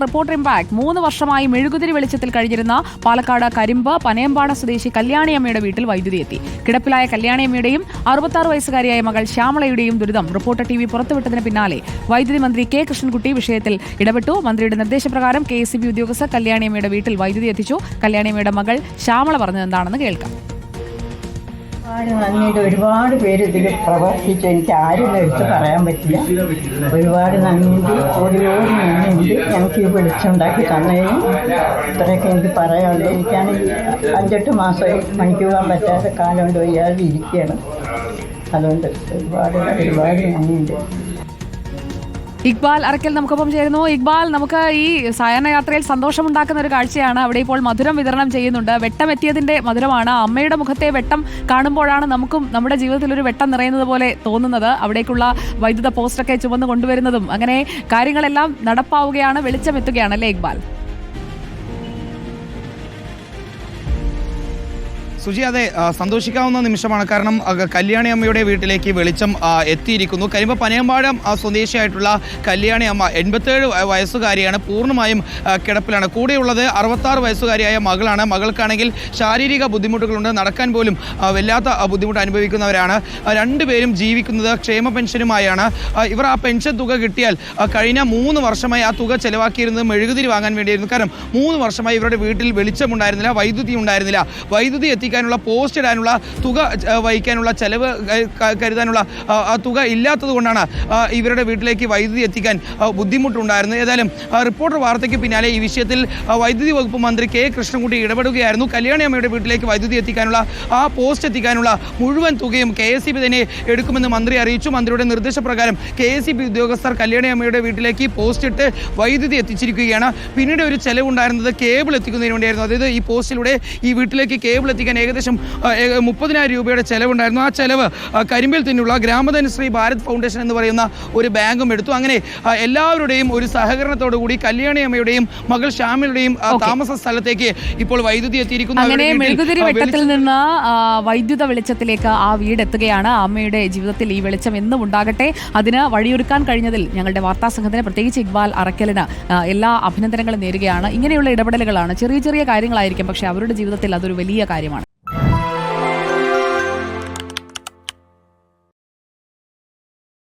Reporter impact 3 വർഷമായി മെഴുകുതിരി വെളിച്ചത്തിൽ കഴിഞ്ഞിരുന്ന പാലക്കാട് കരിമ്പ് പനയമ്പാട സ്വദേശി കല്യാണിയമ്മയുടെ വീട്ടിൽ വൈദ്യുതി എത്തി. കിടപ്പിലായ കല്യാണിയമ്മയുടെയും 66 വയസ്സുകാരിയായ മകൾ ശ്യാമളയുടെയും ദുരിതം റിപ്പോർട്ടർ TV പുറത്തുവിട്ടതിന് പിന്നാലെ വൈദ്യുതി മന്ത്രി കെ കൃഷ്ണൻകുട്ടി വിഷയത്തിൽ ഇടപെട്ടു. മന്ത്രിയുടെ നിർദ്ദേശപ്രകാരം KSEB ഉദ്യോഗസ്ഥർ കല്യാണിയമ്മയുടെ വീട്ടിൽ വൈദ്യുതി എത്തിച്ചു. കല്യാണിയമ്മയുടെ മകൾ ശ്യാമള പറഞ്ഞത് എന്താണെന്ന് കേൾക്കാം. ഒരുപാട് പേര് ഇതിൽ പ്രവർത്തിച്ചു. എനിക്ക് ആരും എടുത്ത് പറയാൻ പറ്റില്ല. ഒരുപാട് നന്ദിയുണ്ട്, ഓടിയോടി നന്ദിയുണ്ട്. ഞങ്ങൾക്ക് ഈ വെളിച്ചുണ്ടാക്കി തന്നതിനും ഇത്രയൊക്കെ എനിക്ക് പറയാനുണ്ട്. എനിക്കാണെങ്കിൽ 5-8 മാസമായി പണിക്ക് പോകാൻ പറ്റാത്ത കാലം കൊണ്ട് വയ്യാതെ ഇരിക്കുകയാണ്. അതുകൊണ്ട് ഒരുപാട് നന്ദിയുണ്ട്. ഇക്ബാൽ അറക്കൽ നമുക്കൊപ്പം ചേരുന്നു. ഇക്ബാൽ, നമുക്ക് ഈ സായാഹ്ന യാത്രയിൽ സന്തോഷമുണ്ടാക്കുന്ന ഒരു കാഴ്ചയാണ്. അവിടെ ഇപ്പോൾ മധുരം വിതരണം ചെയ്യുന്നുണ്ട്. വെട്ടം എത്തിയതിന്റെ മധുരമാണ്. അമ്മയുടെ മുഖത്തെ വെട്ടം കാണുമ്പോഴാണ് നമുക്കും നമ്മുടെ ജീവിതത്തിൽ ഒരു വെട്ടം നിറയുന്നത് പോലെ തോന്നുന്നത്. അവിടേക്കുള്ള വൈദ്യുത പോസ്റ്റൊക്കെ ചുമന്ന് കൊണ്ടുവരുന്നതും അങ്ങനെ കാര്യങ്ങളെല്ലാം നടപ്പാവുകയാണ്, വെളിച്ചം എത്തുകയാണ് അല്ലേ ഇക്ബാൽ? സുജി, അതെ, സന്തോഷിക്കാവുന്ന നിമിഷമാണ്. കാരണം കല്യാണി അമ്മയുടെ വീട്ടിലേക്ക് വെളിച്ചം എത്തിയിരിക്കുന്നു. കരിമ്പ പനയമ്പാടം സ്വദേശിയായിട്ടുള്ള കല്യാണി അമ്മ 87 വയസ്സുകാരിയാണ്. പൂർണ്ണമായും കിടപ്പിലാണ്. കൂടെയുള്ളത് 66 വയസ്സുകാരിയായ മകളാണ്. മകൾക്കാണെങ്കിൽ ശാരീരിക ബുദ്ധിമുട്ടുകളുണ്ട്. നടക്കാൻ പോലും വല്ലാത്ത ബുദ്ധിമുട്ട് അനുഭവിക്കുന്നവരാണ്. രണ്ടുപേരും ജീവിക്കുന്നത് ക്ഷേമ പെൻഷനുമായാണ്. ഇവർ ആ പെൻഷൻ തുക കിട്ടിയാൽ കഴിഞ്ഞ 3 വർഷമായി ആ തുക ചെലവാക്കിയിരുന്നത് മെഴുകുതിരി വാങ്ങാൻ വേണ്ടിയായിരുന്നു. കാരണം 3 വർഷമായി ഇവരുടെ വീട്ടിൽ വെളിച്ചമുണ്ടായിരുന്നില്ല, വൈദ്യുതി ഉണ്ടായിരുന്നില്ല. വൈദ്യുതി എത്തിക്കാനുള്ള പോസ്റ്റ് ഇടാനുള്ള തുക വഹിക്കാനുള്ള ചെലവ് കരുതാനുള്ള ആ തുക ഇല്ലാത്തത് കൊണ്ടാണ് ഇവരുടെ വീട്ടിലേക്ക് വൈദ്യുതി എത്തിക്കാൻ ബുദ്ധിമുട്ടുണ്ടായിരുന്നത്. ഏതായാലും റിപ്പോർട്ടർ വാർത്തയ്ക്ക് പിന്നാലെ ഈ വിഷയത്തിൽ വൈദ്യുതി വകുപ്പ് മന്ത്രി കെ കൃഷ്ണൻകുട്ടി ഇടപെടുകയായിരുന്നു. കല്യാണി അമ്മയുടെ വീട്ടിലേക്ക് വൈദ്യുതി എത്തിക്കാനുള്ള ആ പോസ്റ്റ് എത്തിക്കാനുള്ള മുഴുവൻ തുകയും KSEB തന്നെ എടുക്കുമെന്ന് മന്ത്രി അറിയിച്ചു. മന്ത്രിയുടെ നിർദ്ദേശപ്രകാരം KSEB ഉദ്യോഗസ്ഥർ കല്യാണി അമ്മയുടെ വീട്ടിലേക്ക് പോസ്റ്റ് ഇട്ട് വൈദ്യുതി എത്തിച്ചിരിക്കുകയാണ്. പിന്നീട് ഒരു ചെലവുണ്ടായിരുന്നത് കേബിൾ എത്തിക്കുന്നതിന് വേണ്ടിയായിരുന്നു. അതായത് ഈ പോസ്റ്റിലൂടെ ഈ വീട്ടിലേക്ക് കേബിൾ എത്തിക്കാൻ ഏകദേശം 30,000 രൂപയുടെ ചെലവുണ്ടായിരുന്നു. ആ ചെലവ് കരിമ്പിൽ തന്നെയുള്ള ഗ്രാമധനശ്രീ ഭാരത് ഫൗണ്ടേഷൻ എന്ന് പറയുന്ന ഒരു ബാങ്കും എടുത്തു. അങ്ങനെ എല്ലാവരുടെയും ഒരു സഹകരണത്തോടുകൂടി കല്യാണി അമ്മയുടെയും മകൾ ശ്യാമയുടെയും താമസ സ്ഥലത്തേക്ക് ഇപ്പോൾ വൈദ്യുതി എത്തിയിരിക്കുന്നു. അങ്ങനെ മെഴുകുതിരി വെട്ടത്തിൽ നിന്ന് വൈദ്യുത വെളിച്ചത്തിലേക്ക് ആ വീട് എത്തുകയാണ്. അമ്മയുടെ ജീവിതത്തിൽ ഈ വെളിച്ചം എന്നും ഉണ്ടാകട്ടെ. അതിന് വഴിയൊരുക്കാൻ കഴിഞ്ഞതിൽ ഞങ്ങളുടെ വാർത്താ സംഘത്തിന്, പ്രത്യേകിച്ച് ഇക്ബാൽ അറക്കലിന് എല്ലാ അഭിനന്ദനങ്ങളും നേരുകയാണ്. ഇങ്ങനെയുള്ള ഇടപെടലുകളാണ് ചെറിയ ചെറിയ കാര്യങ്ങളായിരിക്കും, പക്ഷേ അവരുടെ ജീവിതത്തിൽ അതൊരു വലിയ കാര്യമാണ്.